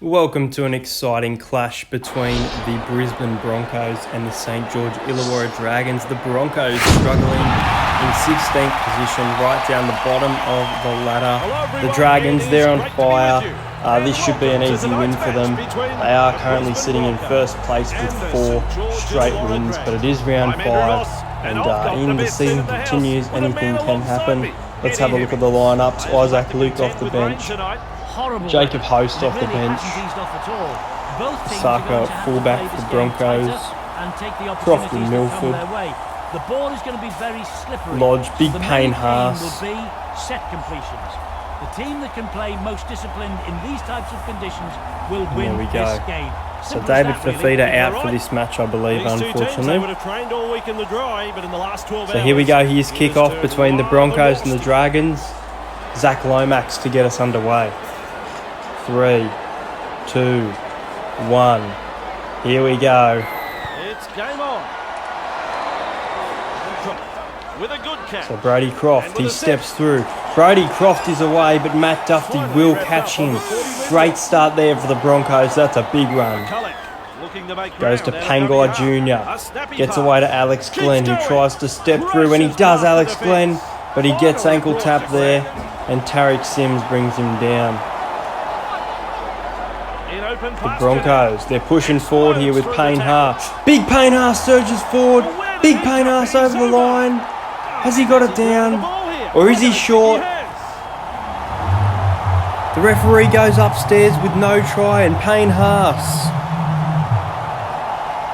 Welcome to an exciting clash between the Brisbane Broncos and the St George Illawarra Dragons. The Broncos struggling in 16th position, right down the bottom of the ladder. The Dragons, they're on fire. This should be an easy win for them. They are currently sitting in first place with 4 straight wins, but it is round 5, and in the season continues, anything can happen. Let's have a look at the lineups. Isaac Luke off the bench. Jacob Host off the bench. Saka fullback for the Broncos. Croft and Milford. The ball is going to be very slippery. Lodge, Big Payne Haas. Will be set completions. The team that can play most disciplined in these types of conditions will win this game. So David Fafita out for this match, I believe, unfortunately. So here we go. Here's kick-off between the Broncos and the Dragons. Zach Lomax to get us underway. 3, 2, 1. Here we go. It's game on. With a good catch. So Brody Croft, he steps through. Brody Croft is away, but Matt Duffy will catch him. Great start there for the Broncos. That's a big run. Goes to Pangai Jr. Gets away to Alex Glenn, who tries to step through, and he does, Alex Glenn, but he gets ankle tap there, and Tariq Sims brings him down. The Broncos, they're pushing forward here with Payne Haas. Big Payne Haas surges forward. Big Payne Haas over the line. Has he got it down? Or is he short? The referee goes upstairs with no try, and Payne Haas.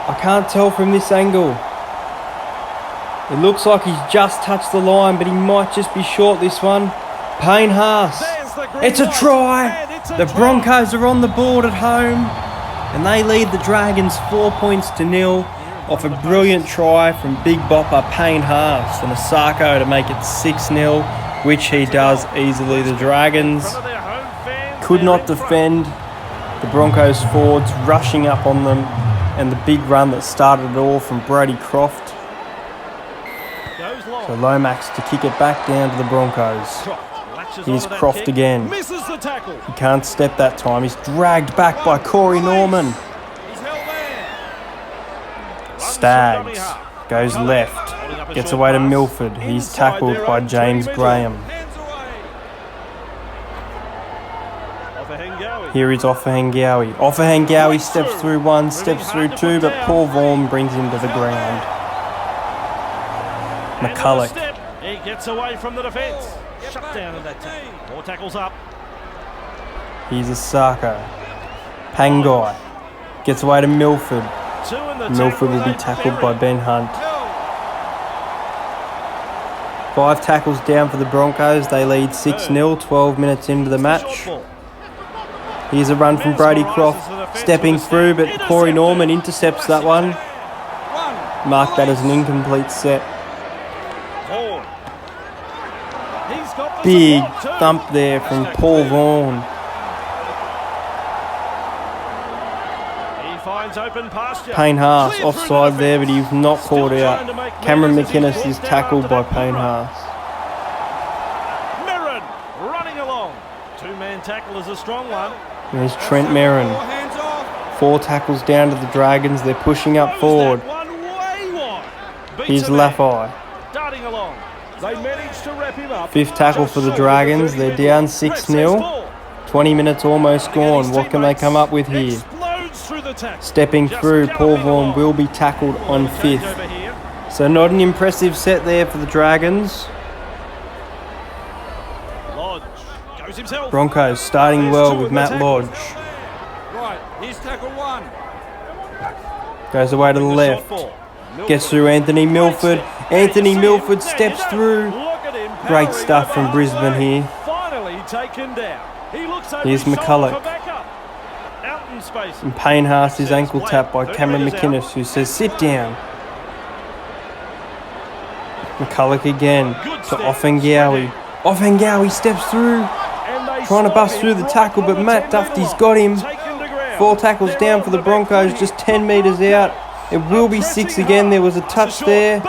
I can't tell from this angle. It looks like he's just touched the line, but he might just be short this one. Payne Haas. It's a try. The Broncos are on the board at home, and they lead the Dragons 4 points to 0 off a brilliant try from Big Bopper Payne Haas and Asako to make it 6-0, which he does easily. The Dragons could not defend. The Broncos forwards rushing up on them, and the big run that started it all from Brody Croft. So Lomax to kick it back down to the Broncos. Here's Croft again. He can't step that time. He's dragged back by Corey Norman. Staggs goes left. Gets away to Milford. He's tackled by James Graham. Here is Offahengawi. Offahengawi steps through 1, steps through 2, but Paul Vaughan brings him to the ground. McCulloch. He gets away from the defence. Shut down in that tackle. 4 tackles up. Here's Asako. Pangai gets away to Milford. Milford will be tackled by Ben Hunt. 5 tackles down for the Broncos. They lead 6-0, 12 minutes into the match. Here's a run from Brody Croft, stepping through, but Corey Norman intercepts that one. Mark that as an incomplete set. Big thump there from Paul Vaughan. Payne Haas offside there, but he's not caught out. Cameron McInnes is tackled by Payne Haas. Merrin running along. 2-man tackle is a strong one. There's Trent Merrin. 4 tackles down to the Dragons. They're pushing up forward. Here's Laffey. Darting along. They managed to wrap him up. 5th tackle for the Dragons. They're down 6-0. 20 minutes almost gone. What can they come up with here? Stepping through, Paul Vaughan will be tackled on 5th. So not an impressive set there for the Dragons. Broncos starting well with Matt Lodge. Right, here's tackle 1. Goes away to the left. Gets through Anthony Milford. Anthony Milford steps through. Great stuff from Brisbane here. Here's McCulloch. And Payne Haas is ankle tapped by Cameron McInnes, who says, sit down. McCulloch again to Offahengawi. Offahengawi steps through. Trying to bust through the tackle, but Matt Duffy's got him. 4 tackles down for the Broncos, just 10 metres out. It will be 6 again. There was a touch there,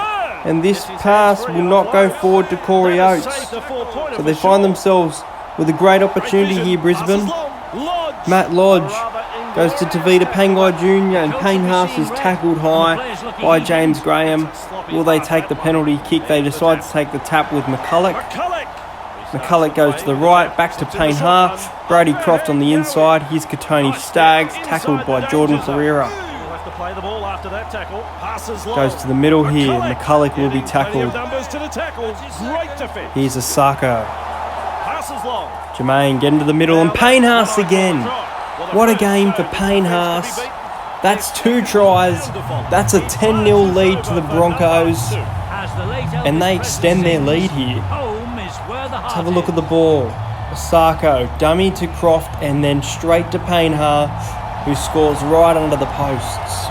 and this pass will not go forward to Corey Oates. So they find themselves with a great opportunity here, Brisbane. Matt Lodge goes to Tavita Pangai Jr. and Payne Haas is tackled high by James Graham. Will they take the penalty kick? They decide to take the tap with McCulloch. McCulloch goes to the right, back to Payne Haas. Brady Croft on the inside. Here's Katoni Staggs, tackled by Jordan Pereira. Goes to the middle here. McCulloch will be tackled. Here's Asako. Jermaine getting to the middle and Payne Haas again. What a game for Payne Haas. That's 2 tries. That's a 10-0 lead to the Broncos. And they extend their lead here. Let's have a look at the ball. Asako, dummy to Croft and then straight to Payne Haas, who scores right under the posts.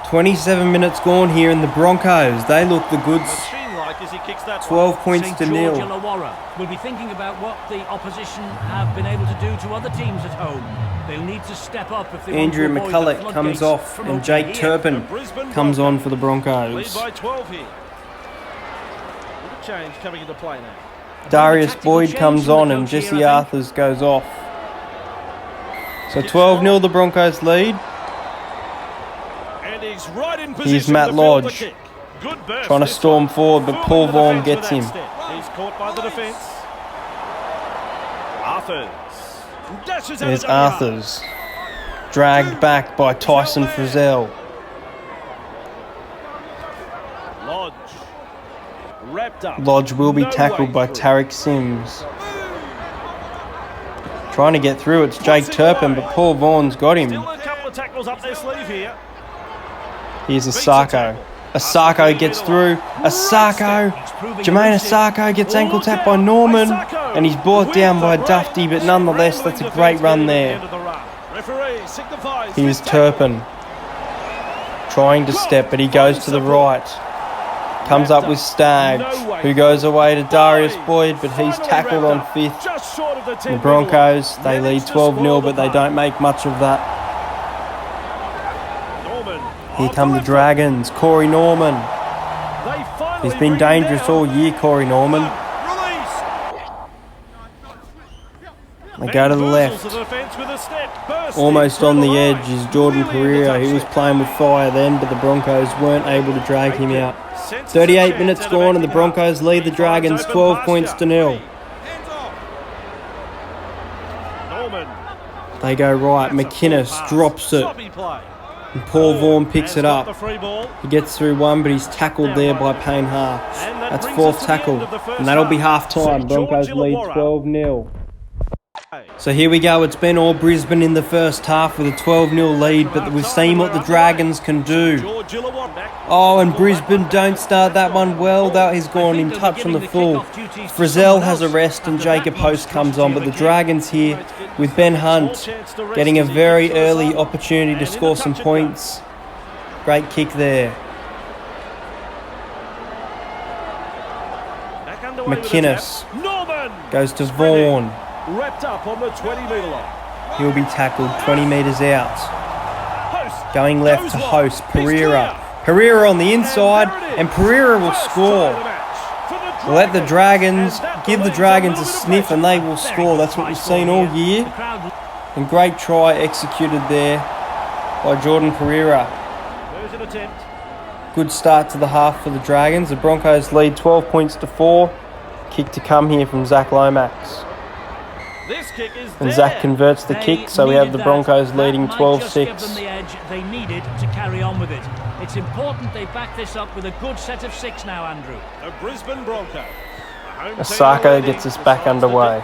27 minutes gone here in the Broncos. They look the goods. 12 points to nil. We'll be thinking about what the opposition have been able to do to other teams at home. They'll need to step up if they Andrew want to avoid McCulloch comes off and Jake Turpin comes on for the Broncos. By 12 here. Change coming into play now. Darius Boyd comes on and Jesse Arthurs goes off. So 12-0 the Broncos lead. And he's right in position. Here's Matt Lodge trying to storm forward, but Paul Vaughan gets him. He's caught by the defence. Arthurs. There's Arthurs. Dragged back by Tyson Frizzell. Lodge. Wrapped up. Lodge will be tackled by Tarek Sims. Trying to get through, it's Jake Turpin, but Paul Vaughan's got him. Still a couple of tackles up their sleeve here. Here's Asako. Asako gets through. Asako. Jermaine Asako gets ankle tapped by Norman. And he's brought down by Dufty, but nonetheless, that's a great run there. Here's Turpin. Trying to step, but he goes to the right. Comes up with Staggs, who goes away to Darius Boyd, but he's tackled on 5th. The Broncos, they lead 12-0, but they don't make much of that. Here come the Dragons. Corey Norman. He's been dangerous all year, Corey Norman. They go to the left. Almost on the edge is Jordan Pereira. He was playing with fire then, but the Broncos weren't able to drag him out. 38 minutes gone and the Broncos lead the Dragons 12 points to nil. They go right. McInnes drops it. And Paul Vaughan picks it up. He gets through one, but he's tackled there by Payne Haas. That's 4th tackle. And that'll be half-time. Broncos lead 12-0. So here we go. It's been all Brisbane in the first half with a 12-0 lead, but we've seen what the Dragons can do. Oh, and Brisbane don't start that one well. That has gone in touch on the full. Frizzell has a rest and Jacob Host comes on, but the Dragons here with Ben Hunt getting a very early opportunity to score some points. Great kick there. McInnes goes to Vaughan. Wrapped up on the 20-metre line. He'll be tackled 20 metres out. Going left to Host, Pereira. Pereira on the inside, and Pereira will score. Let the Dragons, give the Dragons a sniff and they will score. That's what we've seen all year. And great try executed there by Jordan Pereira. Good start to the half for the Dragons. The Broncos lead 12 points to 4. Kick to come here from Zach Lomax. And Zach converts the kick, so we have the Broncos leading 12-6. They needed to carry on with it. It's important they back this up with a good set of 6 now, Andrew. The Brisbane Broncos. Asako gets us back underway.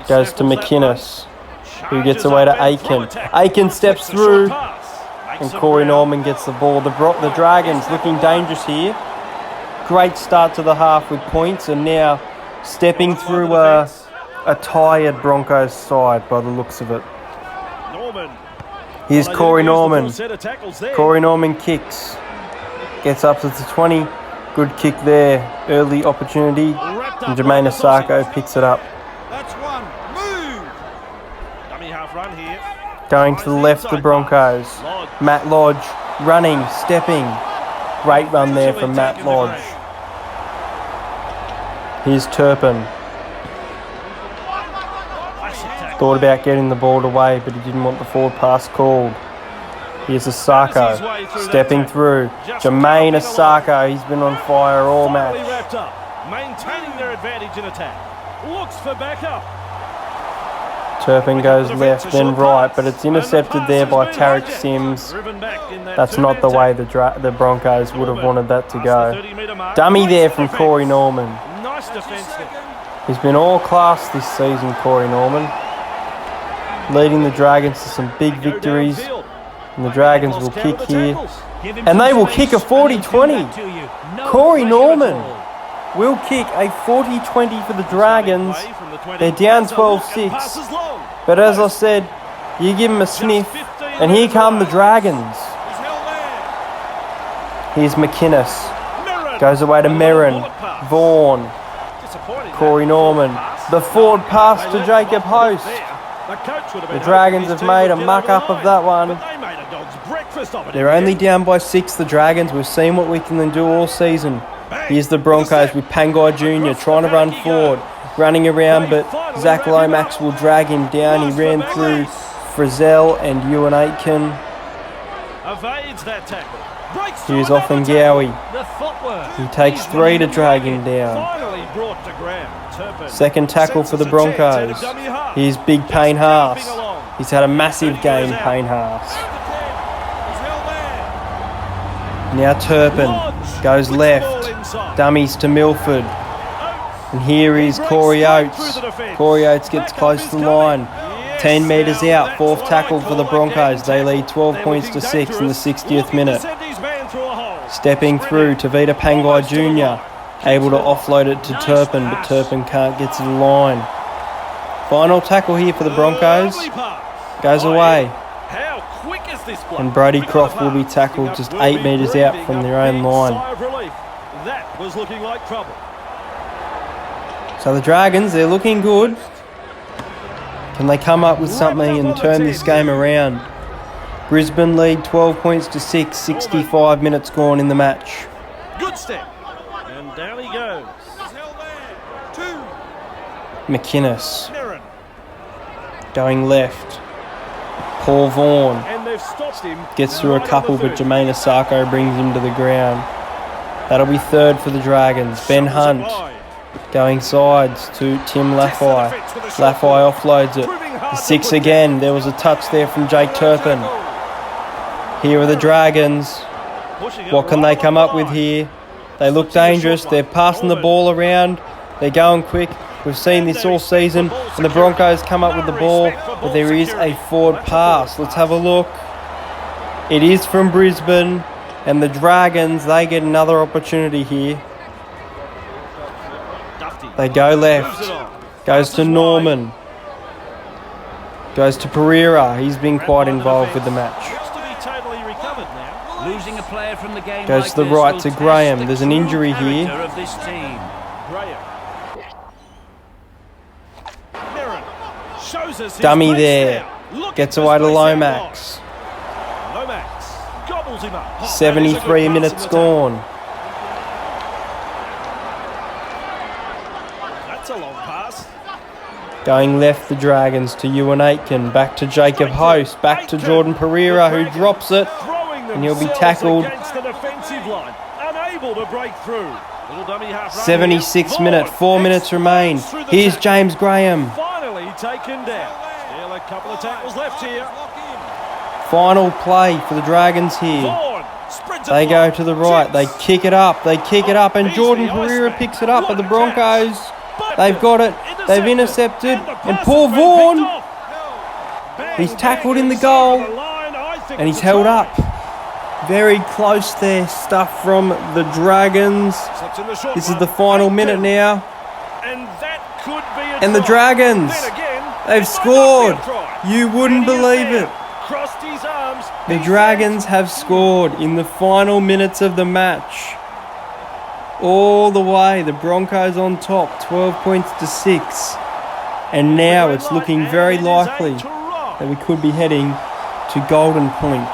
Goes to McInnes, who gets away to Aiken. Aiken steps through, and Corey Norman gets the ball. The Dragons looking dangerous here. Great start to the half with points, and now stepping through a tired Broncos side by the looks of it. Here's Corey Norman. Corey Norman kicks. Gets up to the 20. Good kick there. Early opportunity. And Jermaine Asako picks it up. That's one. Move. Dummy half run here. Going to the left, the Broncos. Matt Lodge running, stepping. Great run there from Matt Lodge. Here's Turpin. Thought about getting the ball away, but he didn't want the forward pass called. Here's Asako stepping through. Jermaine Asako, he's been on fire all match. Wrapped up, maintaining their advantage in attack. Looks for backup. Turpin goes left, then right, but it's intercepted there by Tarek Sims. That's not the way the Broncos would have wanted that to go. Dummy there from Corey Norman. Nice defence there. He's been all class this season, Corey Norman. Leading the Dragons to some big victories. And the Dragons will kick here. And they will kick a 40-20. Corey Norman will kick a 40-20 for the Dragons. They're down 12-6. But as I said, you give them a sniff, and here come the Dragons. Here's McInnes. Goes away to Merrin. Vaughan. Corey Norman. The forward pass to Jacob Host. The Dragons have made a muck-up of that one. They're only down by 6, the Dragons. We've seen what we can do all season. Here's the Broncos with Pangai Jr. trying to run forward, running around, but Zach Lomax will drag him down. He ran through Frizzell and Ewan Aitken. Here's Offengawi. He takes 3 to drag him down. Second tackle for the Broncos. Here's Big Payne Haas. He's had a massive game, Payne Haas. Now Turpin goes left, dummies to Milford. And here is Corey Oates. Corey Oates gets close to the line. 10 metres out, 4th tackle for the Broncos. They lead 12 points to 6 in the 60th minute. Stepping through, Tavita Pangai Jr. Able to offload it to Turpin, but Turpin can't get to the line. Final tackle here for the Broncos. Goes away. And Brody Croft will be tackled just 8 metres out from their own line. That was looking like trouble. So the Dragons, they're looking good. Can they come up with something and turn this game around? Brisbane lead 12 points to 6, 65 minutes gone in the match. Good step. And down he goes. McInnes. Going left. Paul Vaughan gets through a couple, but Jermaine Asako brings him to the ground. That'll be 3rd for the Dragons. Ben Hunt going sides to Tim Laffey. Laffey offloads it. 6 again. There was a touch there from Jake Turpin. Here are the Dragons. What can they come up with here? They look dangerous. They're passing the ball around. They're going quick. We've seen this all season, and the Broncos come up with the ball, but there is a forward pass. Let's have a look. It is from Brisbane, and the Dragons, they get another opportunity here. They go left. Goes to Norman. Goes to Pereira. He's been quite involved with the match. Goes to the right to Graham. There's an injury here. Dummy there. Gets away to Lomax. 73 minutes gone. That's a long pass. Going left, the Dragons to Ewan Aitken. Back to Jacob Host. Back to Jordan Pereira, who drops it. And he'll be tackled. 76 minute, 4 minutes remain. Here's James Graham. Finally taken down. Still a couple of tackles left here. Final play for the Dragons here. They go to the right. They kick it up. They kick it up. And Jordan Pereira picks it up. But the Broncos, they've got it. They've intercepted. And Paul Vaughan, he's tackled in the goal. And he's held up. Very close there, stuff from the Dragons. This is the final minute now. And the Dragons, they've scored. You wouldn't believe it. The Dragons have scored in the final minutes of the match. All the way, the Broncos on top, 12 points to 6. And now it's looking very likely that we could be heading to Golden Point.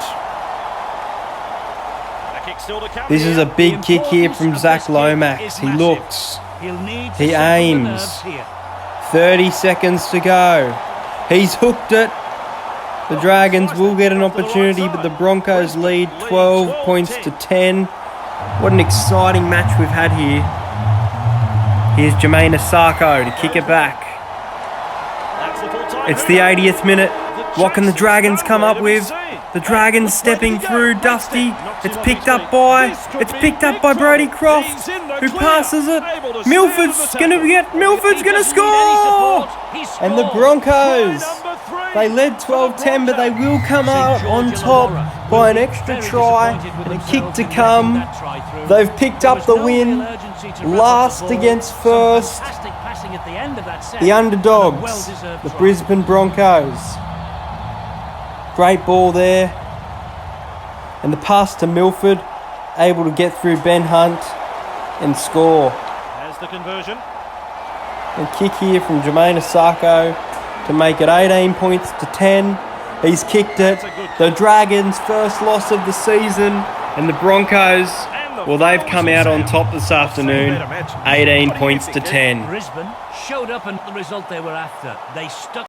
This is a big kick here from Zach Lomax. He looks. He aims. 30 seconds to go. He's hooked it. The Dragons will get an opportunity, but the Broncos lead 12 points to 10. What an exciting match we've had here. Here's Jermaine Asako to kick it back. It's the 80th minute. What can the Dragons come up with? The Dragons stepping through. Dusty. It's picked up by Brodie Croft, who passes it. Milford's gonna score! And the Broncos, they led 12-10, but they will come out on top by an extra try and a kick to come. They've picked up the win. Last against first. The underdogs, the Brisbane Broncos. Great ball there. And the pass to Milford, able to get through Ben Hunt and score. As the conversion. And kick here from Jermaine Asako to make it 18 points to 10. He's kicked it. The Dragons' first loss of the season. And the Broncos, well, they've come out on top this afternoon. 18 points to 10. Brisbane showed up and the result they were after. They stuck